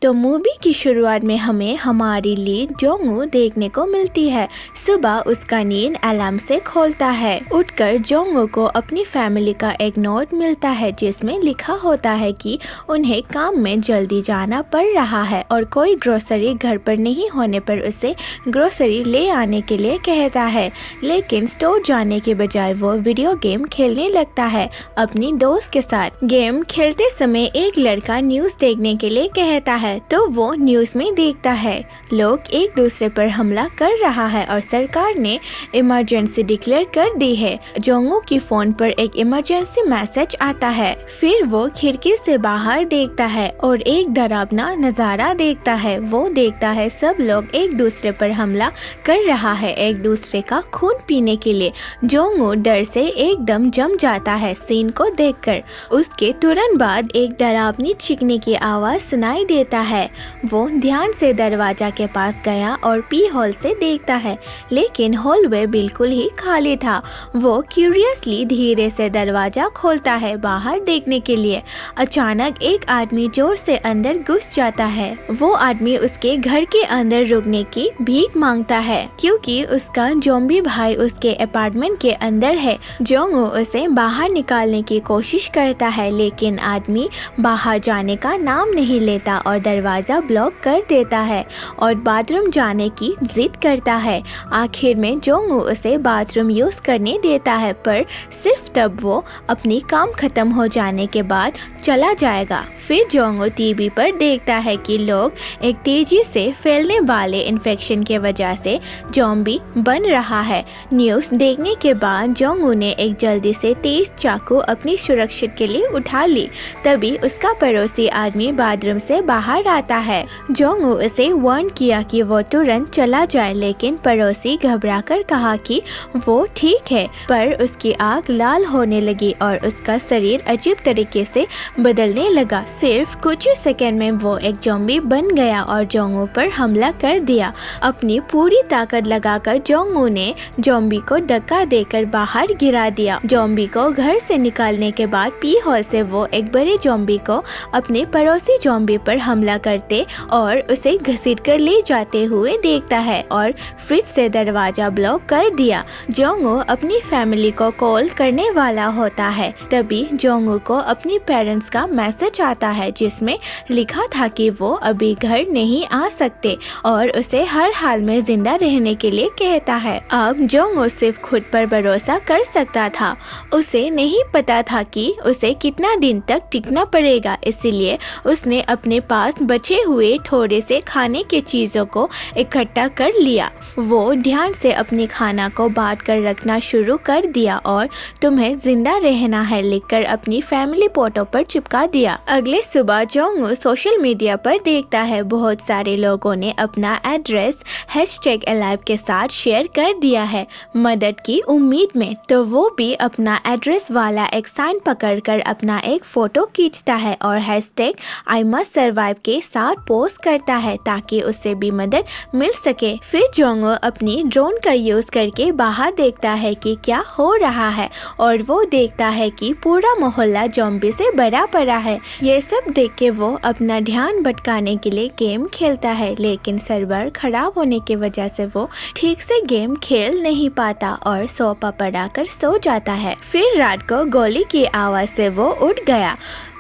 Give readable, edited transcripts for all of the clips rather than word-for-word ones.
तो मूवी की शुरुआत में हमें हमारी लीड जोंगू देखने को मिलती है। सुबह उसका नींद अलार्म से खोलता है। उठकर जोंगू को अपनी फैमिली का एक नोट मिलता है जिसमें लिखा होता है कि उन्हें काम में जल्दी जाना पड़ रहा है और कोई ग्रोसरी घर पर नहीं होने पर उसे ग्रोसरी ले आने के लिए कहता है। लेकिन स्टोर जाने के बजाय वो वीडियो गेम खेलने लगता है अपनी दोस्त के साथ। गेम खेलते समय एक लड़का न्यूज़ देखने के लिए कहता है तो वो न्यूज़ में देखता है लोग एक दूसरे पर हमला कर रहा है और सरकार ने इमरजेंसी डिक्लेयर कर दी है। जोंगू की फोन पर एक इमरजेंसी मैसेज आता है। फिर वो खिड़की से बाहर देखता है और एक डरावना नज़ारा देखता है। वो देखता है सब लोग एक दूसरे पर हमला कर रहा है एक दूसरे का खून पीने के लिए। जोंगू डर से एकदम जम जाता है सीन को देखकर। उसके तुरंत बाद एक डरावनी चीखने की आवाज़ सुनाई देता है। वो ध्यान से दरवाजा के पास गया और पी होल से देखता है लेकिन हॉलवे बिल्कुल ही खाली था। वो क्यूरियसली धीरे से दरवाजा खोलता है बाहर देखने के लिए। अचानक एक आदमी जोर से अंदर घुस जाता है। वो आदमी उसके घर के अंदर रुकने की भीख मांगता है क्योंकि उसका ज़ॉम्बी भाई उसके अपार्टमेंट के अंदर है। जोंगू उसे बाहर निकालने की कोशिश करता है लेकिन आदमी बाहर जाने का नाम नहीं लेता और दरवाज़ा ब्लॉक कर देता है और बाथरूम जाने की जिद करता है। आखिर में जोंगू उसे बाथरूम यूज़ करने देता है पर सिर्फ तब वो अपनी काम खत्म हो जाने के बाद चला जाएगा। फिर जोंगू टीवी पर देखता है कि लोग एक तेजी से फैलने वाले इन्फेक्शन के वजह से ज़ॉम्बी बन रहा है। न्यूज़ देखने के बाद जोंगू ने एक जल्दी से तेज चाकू अपनी सुरक्षा के लिए उठा ली। तभी उसका पड़ोसी आदमी बाथरूम से बाहर आता है। जोंगू उसे वार्न किया कि वो तुरंत चला जाए लेकिन पड़ोसी घबराकर कहा कि वो ठीक है पर उसकी आंख लाल होने लगी और उसका शरीर अजीब तरीके से बदलने लगा। सिर्फ कुछ सेकंड में वो एक ज़ॉम्बी बन गया और जोंगू पर हमला कर दिया। अपनी पूरी ताकत लगाकर जोंगू ने ज़ॉम्बी को धक्का देकर बाहर गिरा दिया। ज़ॉम्बी को घर से निकालने के बाद पी होल से वो एक बड़े ज़ॉम्बी को अपने पड़ोसी ज़ॉम्बी पर हमला करते और उसे घसीट कर ले जाते हुए देखता है और फ्रिज से दरवाजा ब्लॉक कर दिया। जोंगू अपनी फैमिली को कॉल करने वाला होता है। तभी जोंगू को अपनी पेरेंट्स का मैसेज आता है जिसमें लिखा था कि वो अभी घर नहीं आ सकते और उसे हर हाल में जिंदा रहने के लिए कहता है। अब जोंगू सिर्फ खुद पर भरोसा कर सकता था। उसे नहीं पता था कि उसे कितना दिन तक टिकना पड़ेगा, इसीलिए उसने अपने पास बचे हुए थोड़े से खाने के चीज़ों को इकट्ठा कर लिया। वो ध्यान से अपने खाना को बांट कर रखना शुरू कर दिया और तुम्हें जिंदा रहना है लिखकर अपनी फैमिली फोटो पर चिपका दिया। अगले सुबह जोंगू सोशल मीडिया पर देखता है बहुत सारे लोगों ने अपना एड्रेस #alive के साथ शेयर कर दिया है मदद की उम्मीद में। तो वो भी अपना एड्रेस वाला एक साइन पकड़कर अपना एक फोटो खींचता है और #I must survive के साथ पोस्ट करता है ताकि उसे भी मदद मिल सके। फिर जोंगू अपनी ड्रोन का यूज करके बाहर देखता है कि क्या हो रहा है और वो देखता है कि पूरा मोहल्ला ज़ॉम्बी से भरा पड़ा है। ये सब देख के वो अपना ध्यान भटकाने के लिए गेम खेलता है लेकिन सर्वर खराब होने की वजह से वो ठीक से गेम खेल नहीं पाता और सोफा पर आकर सो जाता है। फिर रात को गोली की आवाज़ से वो उठ गया।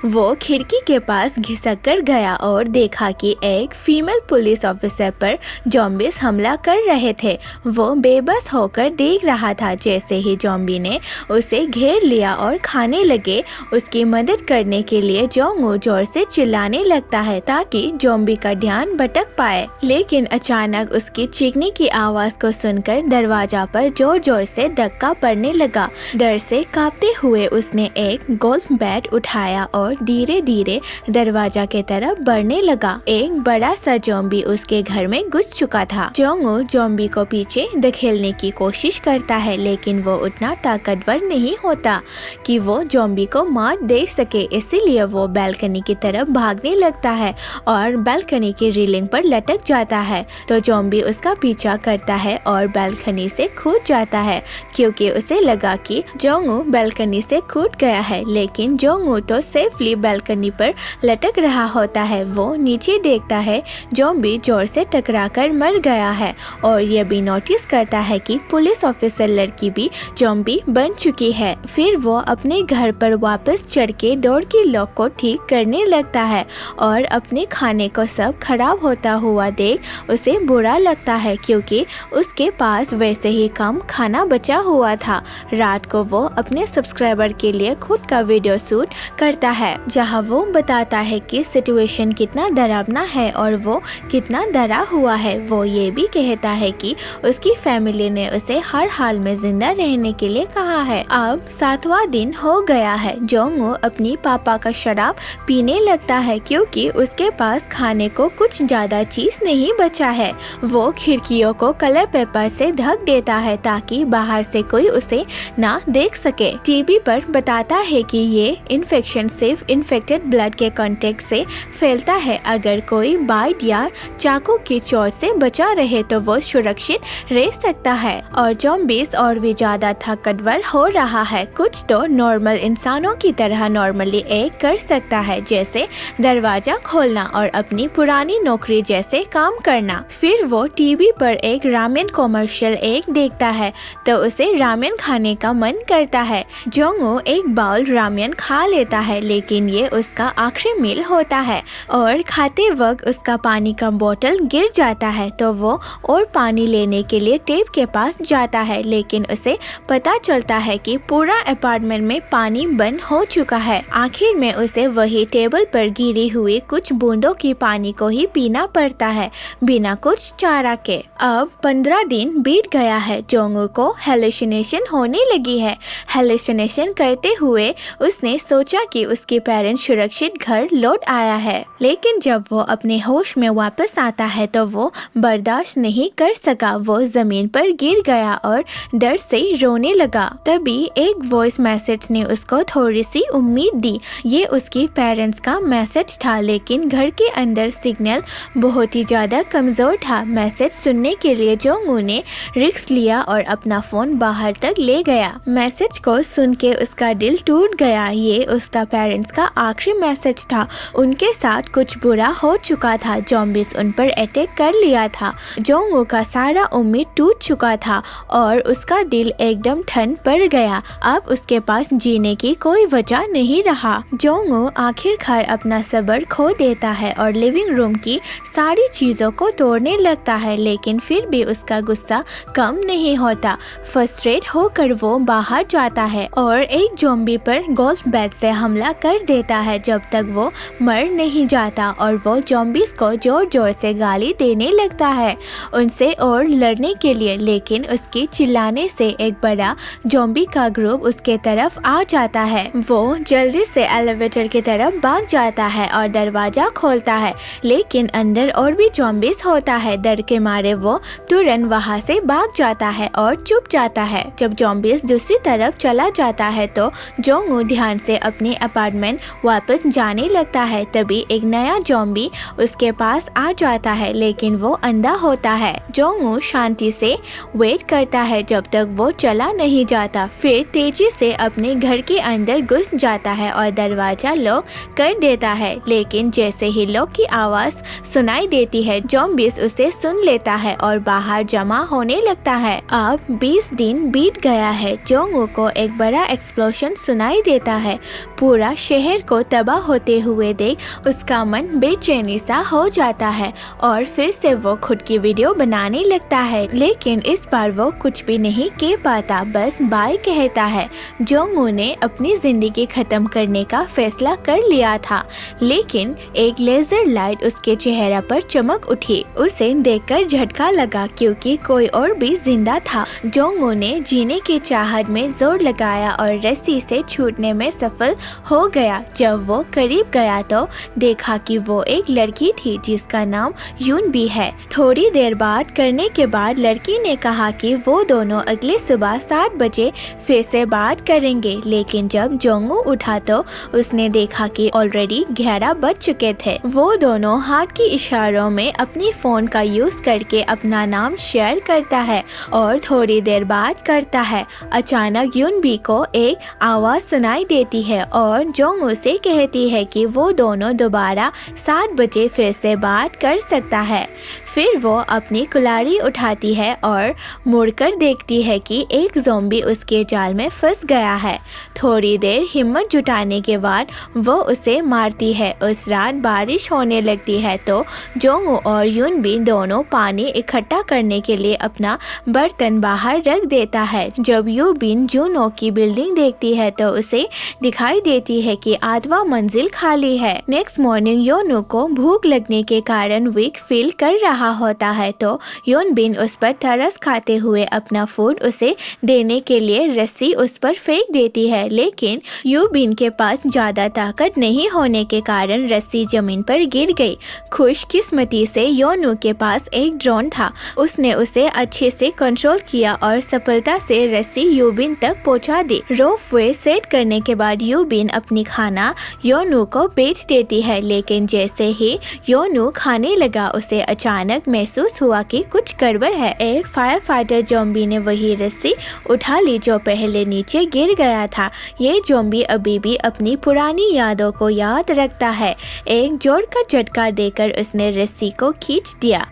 वो खिड़की के पास घिसक कर गया और देखा कि एक फीमेल पुलिस ऑफिसर पर ज़ॉम्बीज़ हमला कर रहे थे। वो बेबस होकर देख रहा था। जैसे ही ज़ॉम्बी ने उसे घेर लिया और खाने लगे, उसकी मदद करने के लिए जोंगू जोर से चिल्लाने लगता है ताकि ज़ॉम्बी का ध्यान भटक पाए। लेकिन अचानक उसकी चीखने की आवाज़ को सुनकर दरवाजा पर जोर जोर से धक्का पड़ने लगा। डर से कांपते हुए उसने एक गोल्फ बैट उठाया और धीरे धीरे दरवाजा के तरफ बढ़ने लगा। एक बड़ा सा ज़ॉम्बी उसके घर में घुस चुका था। जोंगू ज़ॉम्बी को पीछे धकेलने की कोशिश करता है लेकिन वो उतना ताकतवर नहीं होता कि वो ज़ॉम्बी को मार दे सके, इसीलिए वो बालकनी की तरफ भागने लगता है और बालकनी की रेलिंग पर लटक जाता है। तो ज़ॉम्बी उसका पीछा करता है और बालकनी से कूद जाता है क्योंकि उसे लगा कि जोंगू बालकनी से कूद गया है। लेकिन जोंगू तो सेफली बालकनी पर लटक रहा होता है। जब वो नीचे देखता है ज़ॉम्बी जोर से टकराकर मर गया है और ये भी नोटिस करता है कि पुलिस ऑफिसर लड़की भी ज़ॉम्बी बन चुकी है। फिर वो अपने घर पर वापस चढ़ के डोर की लॉक को ठीक करने लगता है और अपने खाने को सब खराब होता हुआ देख उसे बुरा लगता है क्योंकि उसके पास वैसे ही कम खाना बचा हुआ था। रात को वो अपने सब्सक्राइबर के लिए खुद का वीडियो शूट करता है जहां वो बताता है कि सिचुएशन कितना डरावना है और वो कितना डरा हुआ है। वो ये भी कहता है कि उसकी फैमिली ने उसे हर हाल में जिंदा रहने के लिए कहा है। अब 7वां दिन हो गया है। जोंगू अपनी पापा का शराब पीने लगता है क्योंकि उसके पास खाने को कुछ ज्यादा चीज नहीं बचा है। वो खिड़कियों को कलर पेपर से ढक देता है ताकि बाहर से कोई उसे ना देख सके। टीवी पर बताता है कि ये इन्फेक्शन सिर्फ इन्फेक्टेड ब्लड के कांटेक्ट से फैलता है। अगर कोई बाइट या चाकू की चोट से बचा रहे तो वो सुरक्षित रह सकता है। और ज़ॉम्बीज़ और भी ज्यादा ताकतवर हो रहा है। कुछ तो नॉर्मल इंसानों की तरह नॉर्मली एक कर सकता है, जैसे दरवाजा खोलना और अपनी पुरानी नौकरी जैसे काम करना। फिर वो टीवी पर एक रामेन कॉमर्शियल एक देखता है तो उसे रामेन खाने का मन करता है। जोंगू एक बाउल रामेन खा लेता है लेकिन ये उसका आखिरी मील होता है और खाते वक्त उसका पानी का बोतल गिर जाता है तो वो और पानी लेने के लिए टेप के पास जाता है लेकिन उसे पता चलता है कि पूरा अपार्टमेंट में पानी बंद हो चुका है। आखिर में उसे वही टेबल पर गिरी हुई कुछ बूंदों की पानी को ही पीना पड़ता है बिना कुछ चारा के। अब 15 दिन बीत गया है। जोंगू को हेलुसिनेशन होने लगी है। हेलुसिनेशन करते हुए उसने सोचा कि उसके पेरेंट्स सुरक्षित घर लौट आया है, लेकिन जब वो अपने होश में वापस आता है तो वो बर्दाश्त नहीं कर सका। वो जमीन पर गिर गया और डर से रोने लगा। तभी एक वॉइस मैसेज ने उसको थोड़ी सी उम्मीद दी। ये उसकी पेरेंट्स का मैसेज था लेकिन घर के अंदर सिग्नल बहुत ही ज्यादा कमजोर था। मैसेज सुनने के लिए जोंगू ने रिस्क लिया और अपना फोन बाहर तक ले गया। मैसेज को सुन के उसका दिल टूट गया। ये उसका पेरेंट्स का आखिरी मैसेज था। उनके साथ कुछ बुरा हो चुका था। ज़ॉम्बीज़ उन पर अटैक कर लिया था। जोंगू का सारा उम्मीद टूट चुका था और उसका दिल एकदम ठंड पड़ गया। अब उसके पास जीने की कोई वजह नहीं रहा। जोंगू आखिरकार अपना सब्र खो देता है और लिविंग रूम की सारी चीजों को तोड़ने लगता है लेकिन फिर भी उसका गुस्सा कम नहीं होता। फ्रस्ट्रेट होकर वो बाहर जाता है और एक ज़ॉम्बी पर गोल्फ बैट से हमला कर देता है जब तक वो मर नहीं जाता और वो ज़ॉम्बीज़ को जोर जोर से गाली देने लगता है उनसे और लड़ने के लिए, लेकिन उसके चिल्लाने से एक बड़ा ज़ॉम्बी का ग्रुप उसके तरफ आ जाता है। वो जल्दी से एलिवेटर की तरफ भाग जाता है और दरवाजा खोलता है लेकिन अंदर और भी ज़ॉम्बीज़ होता है। डर के मारे वो तुरंत वहाँ से भाग जाता है और चुप जाता है। जब ज़ॉम्बीज़ दूसरी तरफ चला जाता है तो जोंगू ध्यान से अपने अपार्टमेंट वापस जाने लगता है। तभी एक नया ज़ॉम्बी उसके पास आ जाता है लेकिन वो अंधा होता है। जोंगू शांति से वेट करता है जब तक वो चला नहीं जाता। फिर तेजी से अपने घर के अंदर घुस जाता है और दरवाजा लॉक कर देता है लेकिन जैसे ही लॉक की आवाज सुनाई देती है ज़ॉम्बीज़ उसे सुन लेता है और बाहर जमा होने लगता है। अब 20 दिन बीत गया है। जोंगू को एक बड़ा एक्सप्लोजन सुनाई देता है। पूरा शहर को तबाह होते हुए देख उसका मन बेचैनी सा हो जाता है और फिर से वो खुद की वीडियो बनाने लगता है लेकिन इस बार वो कुछ भी नहीं कह पाता, बस बाय कहता है। जोंगू ने अपनी जिंदगी खत्म करने का फैसला कर लिया था लेकिन एक लेजर लाइट उसके चेहरे पर चमक उठी। उसे देखकर झटका लगा क्योंकि कोई और भी जिंदा था। जोंगू ने जीने की चाहत में जोर लगाया और रस्सी से छूटने में सफल हो गया। जब वो करीब गया तो देखा कि वो एक लड़की थी जिसका नाम यून भी है। थोड़ी देर बात करने के बाद लड़की ने कहा कि वो दोनों अगले सुबह 7 बजे फिर से बात करेंगे लेकिन जब जोंगू उठा तो उसने देखा कि ऑलरेडी 11 बज चुके थे। वो दोनों हाथ के इशारों में अपनी फोन का यूज करके अपना नाम शेयर करता है और थोड़ी देर बात करता है। अचानक यूनबी को एक आवाज सुनाई देती है और जोंगू से कहती है कि वो दोनों दोबारा दोबारा 7 बजे फिर से बात कर सकता है। फिर वो अपनी कुल्हाड़ी उठाती है और मुड़कर देखती है कि एक ज़ॉम्बी उसके जाल में फंस गया है। थोड़ी देर हिम्मत जुटाने के बाद वो उसे मारती है। उस रात बारिश होने लगती है तो जोंगू और यूनबिन दोनों पानी इकट्ठा करने के लिए अपना बर्तन बाहर रख देता है। जब यूबिन जूनो की बिल्डिंग देखती है तो उसे दिखाई देती है कि आधवा मंजिल खाली है। नेक्स्ट मॉर्निंग योनो को भूख लगने के कारण वीक फील कर रहा होता है तो यूनबिन उस पर तरस खाते हुए अपना फूड उसे देने के लिए रस्सी उस पर फेंक देती है, लेकिन यूबिन के पास ज्यादा ताकत नहीं होने के कारण रस्सी जमीन पर गिर गई। खुशकिस्मती से योनो के पास एक ड्रोन था। उसने उसे अच्छे से कंट्रोल किया और सफलता से रस्सी यूबिन तक पहुंचा दी। रोप वे सेट करने के बाद यूबिन अपनी खाना योनो को बेच देती है, लेकिन जैसे ही योनो खाने लगा उसे अचानक महसूस हुआ कि कुछ गड़बड़ है। एक फायर फाइटर ज़ॉम्बी ने वही रस्सी उठा ली जो पहले नीचे गिर गया था। ये ज़ॉम्बी अभी भी अपनी पुरानी यादों को याद रखता है। एक जोर का झटका देकर उसने रस्सी को खींच दिया,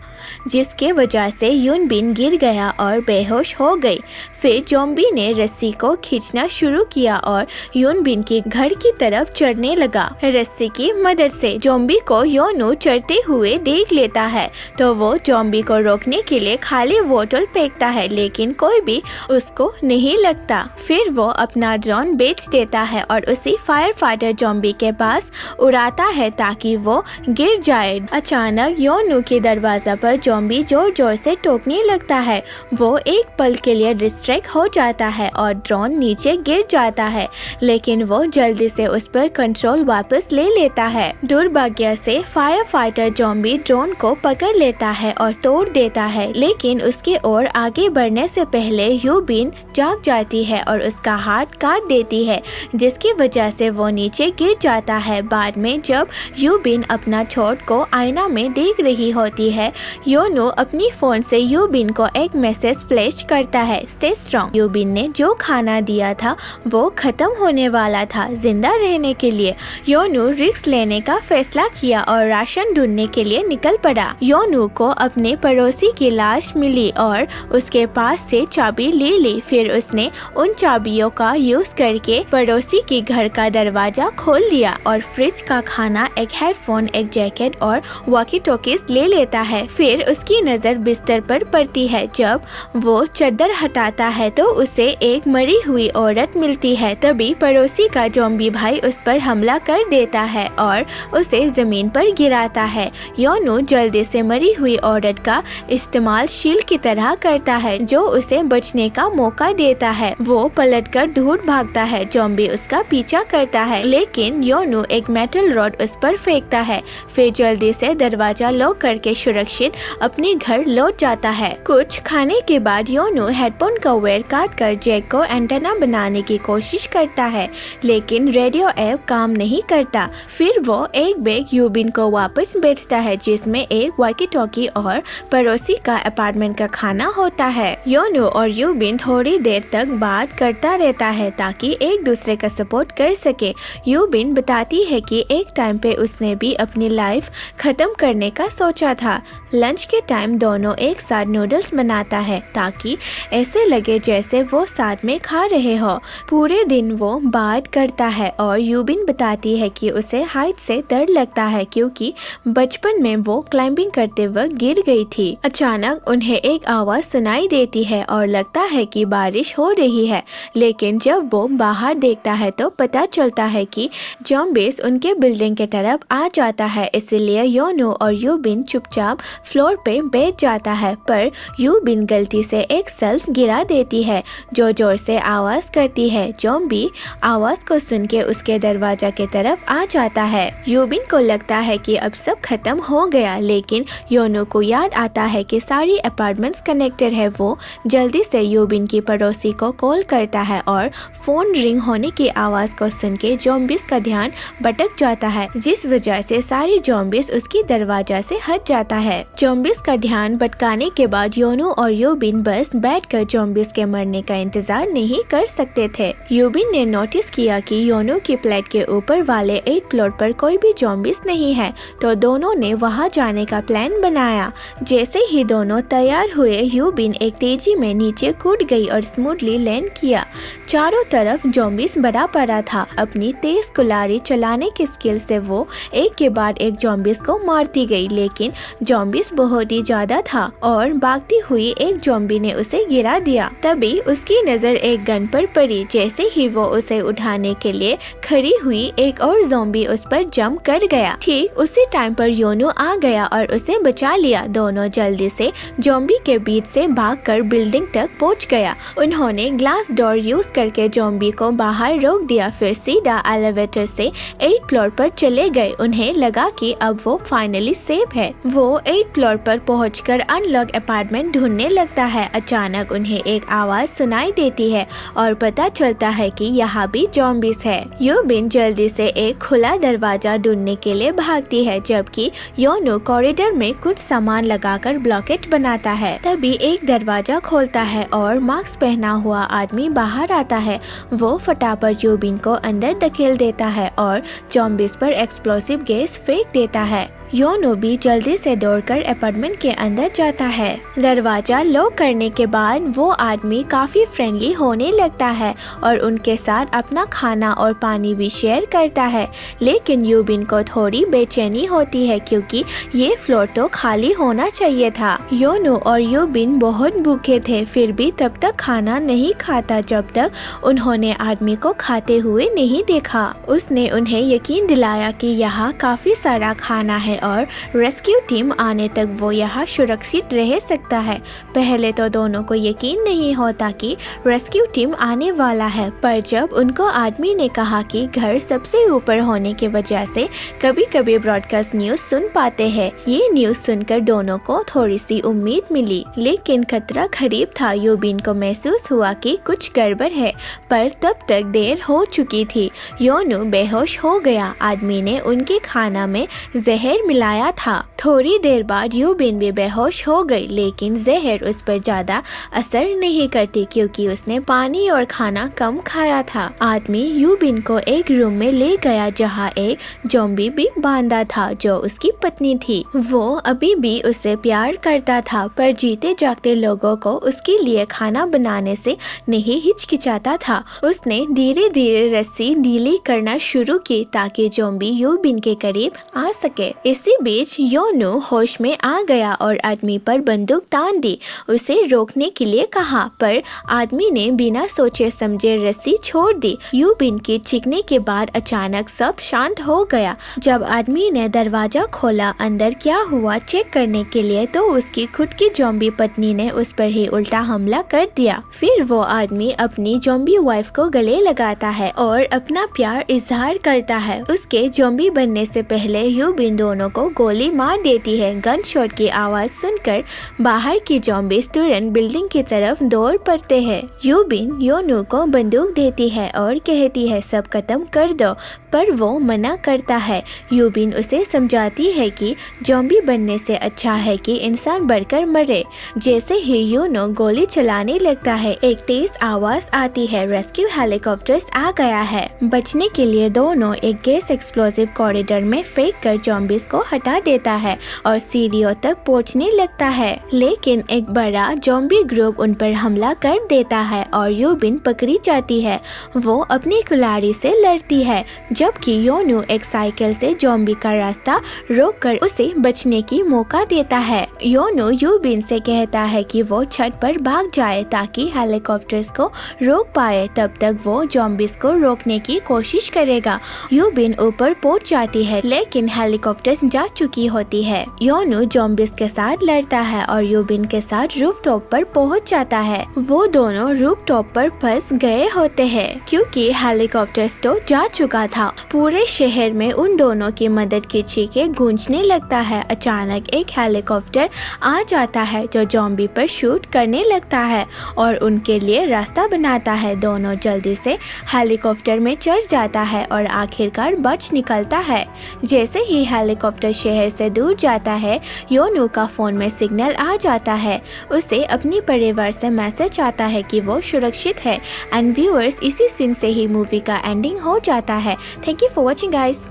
जिसके वजह से यूनबिन गिर गया और बेहोश हो गई। फिर ज़ॉम्बी ने रस्सी को खींचना शुरू किया और यूनबिन के घर की तरफ चढ़ने लगा। रस्सी की मदद से ज़ॉम्बी को योनो चढ़ते हुए देख लेता है तो वो ज़ॉम्बी को रोकने के लिए खाली बोतल फेंकता है, लेकिन कोई भी उसको नहीं लगता। फिर वो अपना ड्रोन बेच देता है और उसी फायर फाइटर ज़ॉम्बी के पास उड़ाता है ताकि वो गिर जाए। अचानक योनो के दरवाजा पर ज़ॉम्बी जोर जोर से टोकने लगता है। वो एक पल के लिए डिस्ट्रैक्ट हो जाता है और ड्रोन नीचे गिर जाता है, लेकिन वो जल्दी से उस पर कंट्रोल वापस ले लेता है। दुर्भाग्य से फायर फाइटर ज़ॉम्बी ड्रोन को पकड़ लेता है और तोड़ देता है, लेकिन उसके ओर आगे बढ़ने से पहले यूबिन जाग जाती है और उसका हाथ काट देती है, जिसकी वजह से वो नीचे गिर जाता है। बाद में जब यूबिन अपना चोट को आईना में देख रही होती है, योनो अपनी फोन से यूबिन को एक मैसेज फ्लैश करता है, स्टे स्ट्रॉन्ग। यूबिन ने जो खाना दिया था वो खत्म होने वाला था। जिंदा रहने के लिए योनो रिस्क लेने का फैसला किया और राशन ढूंढने के लिए निकल पड़ा। योनो को अपने पड़ोसी की लाश मिली और उसके पास से चाबी ले ली। फिर उसने उन चाबियों का यूज करके पड़ोसी के घर का दरवाजा खोल लिया और फ्रिज का खाना, एक हेडफोन, एक जैकेट और वॉकी टॉकीज ले लेता है। फिर उसकी नजर बिस्तर पर पड़ती है। जब वो चादर हटाता है तो उसे एक मरी हुई औरत मिलती है। तभी पड़ोसी का ज़ॉम्बी भाई उस पर हमला कर देता है और उसे जमीन पर गिराता है। योनो जल्दी से मरी हुई औरत का इस्तेमाल शील्ड की तरह करता है जो उसे बचने का मौका देता है। वो पलटकर दूर भागता है। ज़ॉम्बी उसका पीछा करता है, लेकिन योनो एक मेटल रॉड उस पर फेंकता है। फिर जल्दी से दरवाजा लॉक करके सुरक्षित अपने घर लौट जाता है। कुछ खाने के बाद योनो हेडफोन का वायर काट कर जैक को एंटेना बनाने की कोशिश करता है, लेकिन रेडियो ऐप काम नहीं करता। फिर वो एक बैग यूबिन को वापस बेचता है जिसमें एक वॉकी टॉकी और पड़ोसी का अपार्टमेंट का खाना होता है। योनो और यूबिन थोड़ी देर तक बात करता रहता है ताकि एक दूसरे का सपोर्ट कर सके। यूबिन बताती है कि एक टाइम पे उसने भी अपनी लाइफ खत्म करने का सोचा था। लंच के टाइम दोनों एक साथ नूडल्स बनाता है ताकि ऐसे लगे जैसे वो साथ में खा रहे हो। पूरे दिन वो बात करता है और यूबिन बताती है कि उसे हाइट से डर लगता है क्योंकि बचपन में वो क्लाइंबिंग करते वक्त गिर गई थी। अचानक उन्हें एक आवाज सुनाई देती है और लगता है कि बारिश हो रही है, लेकिन जब वो बाहर देखता है तो पता चलता है कि ज़ॉम्बीज उनके बिल्डिंग के तरफ आ जाता है। इसलिए योनो और यूबिन चुपचाप फ्लोर पे बैठ जाता है, पर यूबिन गलती से एक शेल्फ गिरा देती है जो जोर से आवाज करती है। ज़ॉम्बी आवाज को सुन के उसके दरवाजा के तरफ आ जाता है। यूबिन को लगता है कि अब सब खत्म हो गया, लेकिन योनो को याद आता है कि सारी अपार्टमेंट्स कनेक्टेड है। वो जल्दी से यूबिन की पड़ोसी को कॉल करता है और फोन रिंग होने की आवाज को सुन के ज़ॉम्बीज का ध्यान भटक जाता है, जिस वजह से सारी ज़ॉम्बीज उसकी दरवाजा से हट जाता है। ज़ॉम्बीज का ध्यान भटकाने के बाद योनो और यूबिन बस बैठकर ज़ॉम्बीज के मरने का इंतजार नहीं कर सकते थे। यूबिन ने नोटिस किया कि योनो की फ्लैट के ऊपर वाले 8th फ्लोर पर कोई भी कोई ज़ॉम्बीज नहीं है, तो दोनों ने वहां जाने का प्लान बनाया। जैसे ही दोनों तैयार हुए, यूबिन एक तेजी में नीचे कूद गई और स्मूथली लैंड किया। चारों तरफ ज़ॉम्बीज भरा पड़ा था। अपनी तेज कुल्हाड़ी चलाने की स्किल से वो एक के बाद एक ज़ॉम्बीज को मारती गई, लेकिन ज़ॉम्बीज बहुत ही ज्यादा था और भागती हुई एक ज़ॉम्बी ने उसे गिरा दिया। तभी उसकी नजर एक गन पर पड़ी। जैसे ही वो उसे उठाने के लिए खड़ी हुई, एक और ज़ॉम्बी उस पर जंप कर गया। ठीक उसी टाइम पर योनो आ गया और उसे बचा लिया। दोनों जल्दी से ज़ॉम्बी के बीच से भागकर बिल्डिंग तक पहुंच गया। उन्होंने ग्लास डोर यूज करके ज़ॉम्बी को बाहर रोक दिया, फिर सीधा एलिवेटर से 8th फ्लोर पर चले गए। उन्हें लगा कि अब वो फाइनली सेफ है। वो 8th फ्लोर पर पहुंचकर अनलॉक अपार्टमेंट ढूंढने लगता है। अचानक उन्हें एक आवाज सुनाई देती है और पता चलता है कि यहाँ भी ज़ॉम्बीज है। यूबिन जल्दी से एक खुला दरवाजा ढूंढने के लिए भागती है, जबकि योनो कॉरिडोर में कुछ सामान लगाकर ब्लॉकेज बनाता है। तभी एक दरवाजा खोलता है और मास्क पहना हुआ आदमी बाहर आता है। वो फटाफट यूबिन को अंदर धकेल देता है और ज़ॉम्बीज पर एक्सप्लोसिव गैस फेंक देता है। योनो भी जल्दी से दौड़कर अपार्टमेंट के अंदर जाता है। दरवाजा लॉक करने के बाद वो आदमी काफी फ्रेंडली होने लगता है और उनके साथ अपना खाना और पानी भी शेयर करता है। लेकिन यूबिन को थोड़ी बेचैनी होती है क्योंकि ये फ्लोर तो खाली होना चाहिए था। योनो और यूबिन बहुत भूखे थे, फिर भी तब तक खाना नहीं खाता जब तक उन्होंने आदमी को खाते हुए नहीं देखा। उसने उन्हें यकीन दिलाया कि यहाँ काफी सारा खाना है और रेस्क्यू टीम आने तक वो यहाँ सुरक्षित रह सकता है। पहले तो दोनों को यकीन नहीं होता कि रेस्क्यू टीम आने वाला है, पर जब उनको आदमी ने कहा कि घर सबसे ऊपर होने की वजह से कभी कभी ब्रॉडकास्ट न्यूज सुन पाते हैं, ये न्यूज सुनकर दोनों को थोड़ी सी उम्मीद मिली। लेकिन खतरा करीब था। यूबिन को महसूस हुआ कि कुछ गड़बड़ है, पर तब तक देर हो चुकी थी। योनो बेहोश हो गया। आदमी ने उनके खाना में जहर मिलाया था। थोड़ी देर बाद यूबिन भी बेहोश हो गई, लेकिन जहर उस पर ज्यादा असर नहीं करती क्योंकि उसने पानी और खाना कम खाया था। आदमी यूबिन को एक रूम में ले गया जहां एक ज़ॉम्बी भी बांधा था जो उसकी पत्नी थी। वो अभी भी उसे प्यार करता था, पर जीते जागते लोगों को उसके लिए खाना बनाने से नहीं हिचकिचाता था। उसने धीरे धीरे रस्सी ढीली करना शुरू की ताकि ज़ॉम्बी यूबिन के करीब आ सके। इसी बीच योनो होश में आ गया और आदमी पर बंदूक तान दी। उसे रोकने के लिए कहा, पर आदमी ने बिना सोचे समझे रस्सी छोड़ दी। यूबिन के चीखने के बाद अचानक सब शांत हो गया। जब आदमी ने दरवाजा खोला अंदर क्या हुआ चेक करने के लिए, तो उसकी खुद की ज़ॉम्बी पत्नी ने उस पर ही उल्टा हमला कर दिया। फिर वो आदमी अपनी ज़ॉम्बी वाइफ को गले लगाता है और अपना प्यार इजहार करता है। उसके ज़ॉम्बी बनने से पहले यूबिन दोनों को गोली मार देती है। गन शॉट की आवाज सुनकर बाहर की ज़ॉम्बीज तुरंत बिल्डिंग की तरफ दौड़ पड़ते हैं। यूबिन योनो को बंदूक देती है और कहती है सब खत्म कर दो, पर वो मना करता है। यूबिन उसे समझाती है कि ज़ॉम्बी बनने से अच्छा है कि इंसान बढ़कर मरे। जैसे ही योनो गोली चलाने लगता है, एक तेज आवाज आती है, रेस्क्यू हेलीकॉप्टर्स आ गया है। बचने के लिए दोनों एक गैस एक्सप्लोसिव कॉरिडोर में फेंक कर ज़ॉम्बीज को हटा देता है और सीढ़ियों तक पहुंचने लगता है। लेकिन एक बड़ा ज़ॉम्बी ग्रुप उन पर हमला कर देता है और यूबिन पकड़ी जाती है। वो अपनी कुल्हाड़ी से लड़ती है, जबकि योनो एक साइकिल से ज़ॉम्बी का रास्ता रोककर उसे बचने की मौका देता है। योनो यूबिन से कहता है कि वो छत पर भाग जाए ताकि हेलीकॉप्टर्स को रोक पाए। तब तक वो ज़ॉम्बीज को रोकने की कोशिश करेगा। यूबिन ऊपर पहुंच जाती है, लेकिन हेलीकॉप्टर्स जा चुकी होती है। योनो ज़ॉम्बीज के साथ लड़ता है और यूबिन के साथ रूफटॉप पर पहुंच जाता है। वो दोनों रूफटॉप पर फंस गए होते हैं क्योंकि हेलीकॉप्टर्स तो जा चुका था। पूरे शहर में उन दोनों की मदद की चीखें गूंजने लगता है। अचानक एक हेलीकॉप्टर आ जाता है जो ज़ॉम्बी पर शूट करने लगता है और उनके लिए रास्ता बनाता है। दोनों जल्दी से हेलीकॉप्टर में चढ़ जाता है और आखिरकार बच निकलता है। जैसे ही हेलीकॉप्टर शहर से दूर जाता है, योनो का फोन में सिग्नल आ जाता है। उसे अपने परिवार से मैसेज आता है कि वो सुरक्षित है। एंड व्यूअर्स, इसी सीन से ही मूवी का एंडिंग हो जाता है। Thank you for watching guys.